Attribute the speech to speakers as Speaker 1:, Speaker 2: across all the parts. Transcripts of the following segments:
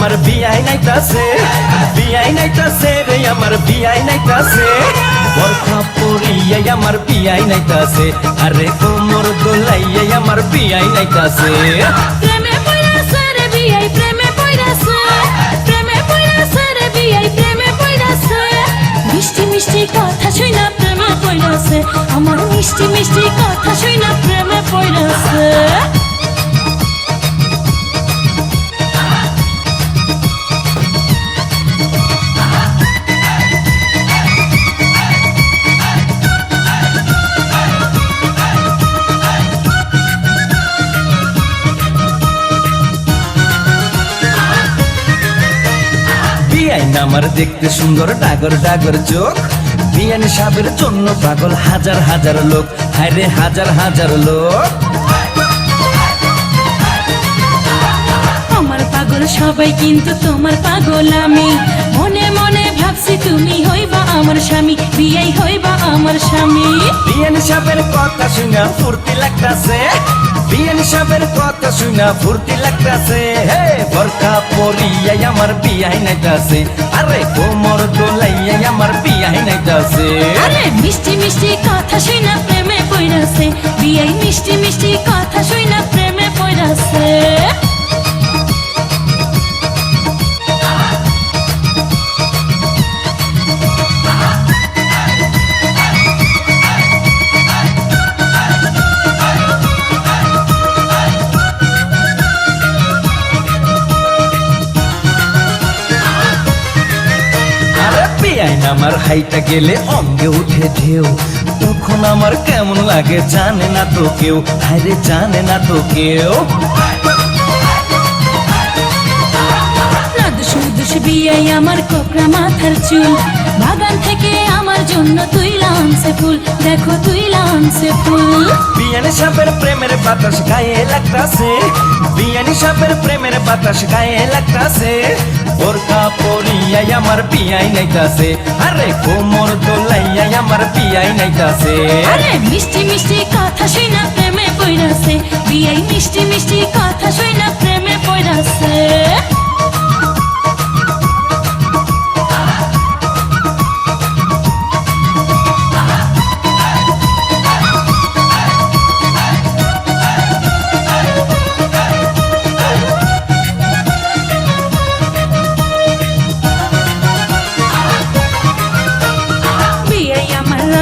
Speaker 1: আমার বিয়াই নাইতাছে, বিয়াই নাইতাছে রে আমার বিয়াই নাইতাছে। বরখা পরিয়ে আমার বিয়াই নাইতাছে, আরে কোমর দোলাইয়ে আমার বিয়াই নাইতাছে।
Speaker 2: প্রেমে পইরাছে রে বিয়াই প্রেমে পইরাছে, প্রেমে পইরাছে রে বিয়াই প্রেমে পইরাছে। মিষ্টি মিষ্টি কথা শুইনা প্রেমে পইরাছে, আমার মিষ্টি মিষ্টি কথা শুইনা প্রেমে পইরাছে।
Speaker 1: বিয়াইন আমার দেখতে সুন্দর ডাগর ডাগর চোখ, বিয়ান সাহেবের জন্য পাগল হাজার হাজার লোক, হায়রে হাজার হাজার লোক।
Speaker 2: আমার পাগল সবাই কিন্তু তোমার পাগল আমি, মনে মনে ভাবছি তুমি হইবা আমার স্বামী, বিয়াই হইবা আমার স্বামী।
Speaker 1: বিয়ান সাহেবের কথা শুনা ফুর্তি লাগতাছে, বিয়ান সাহেবের কথা শুনা ফুর্তি লাগতাছে। হে বরখা পরিয়ে আমার বিয়াই নাইতাছে, আরে কোমর দোলাইয়ে আমার বিয়াই নাইতাছে।
Speaker 2: আরে মিষ্টি মিষ্টি কথা শুইনা প্রেমে পইরাছে, বিয়াই মিষ্টি মিষ্টি কথা শুইনা প্রেমে পইরাছে।
Speaker 1: বিয়াইন আমার হাইটা গেলে অঙ্গে উঠে ঢেউ, তখন আমার কেমন লাগে জানে না তো কেউ, হায়রে জানে না তো কেউ।
Speaker 2: দুষ বিয়াই আমার কোকড়া মাথার চুল, বাগান থেকে আমার জন্য তুইলা আনছে ফুল, দেখো তুইলা আনছে ফুল।
Speaker 1: বিয়ান সাহেবের প্রেমের বাতাস গায়ে লাগতাছে, বিয়ান সাহেবের প্রেমের বাতাস গায়ে লাগতাছে। বোরকা পরিয়া আমার বিয়াই নাইতাছে, আরে কোমর দোলাইয়া আমার বিয়াই নাইতাছে।
Speaker 2: আরে মিষ্টি মিষ্টি কথা শুইনা প্রেমে পইরাছে, বিয়াই মিষ্টি মিষ্টি কথা শুইনা প্রেমে পইরাছে।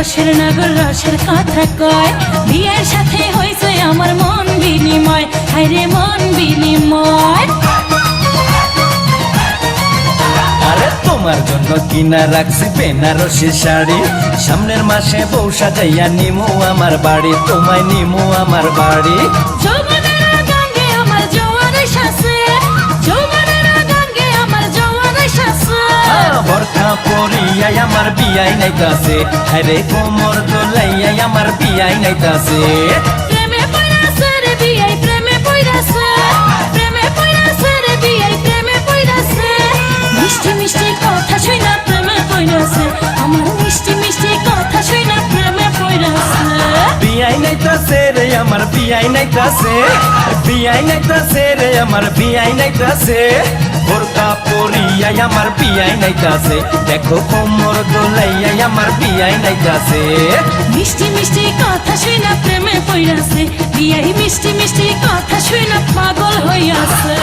Speaker 2: রসের নগর রসের কথা কয়, বিয়ের সাথে হয়েছে আমার মন বিনিময়, হায়রে মন বিনিময়।
Speaker 1: আরে তোমার জন্য কিনা রাখছি বেনারসি শাড়ি, সামনের মাসে বউ সাজাইয়া নিমু আমার বাড়ি, তোমায় নিমু আমার বাড়ি।
Speaker 2: যৌবনের গঙ্গে আমার জোয়ার এসেছে, যৌবনের গঙ্গে আমার জোয়ার এসেছে।
Speaker 1: বরখা পরিয়া আমার বিয়াই নাইতাছে, হায়রে কোমর দোলাইয়া আমার বিয়াই নাইতাছে।
Speaker 2: প্রেমে পইরাছে রে বিয়াই প্রেমে পইরাছে, প্রেমে পইরাছে রে বিয়াই প্রেমে পইরাছে। মিষ্টি মিষ্টি কথা শুইনা প্রেমে পইরাছে, আমার মিষ্টি মিষ্টি কথা শুইনা প্রেমে পইরাছে।
Speaker 1: বিয়াই নাইতাছে রে আমার বিয়াই নাইতাছে, বিয়াই নাইতাছে রে আমার বিয়াই নাইতাছে। বোরকা পরিয়া আমার বিয়াই নাইতাছে, দেখো কোমর দোলাইয়া আমার বিয়াই নাইতাছে।
Speaker 2: মিষ্টি মিষ্টি কথা শুইনা প্রেমে পইরাছে, বিয়াই মিষ্টি মিষ্টি কথা শুইনা পাগল হইয়াছে।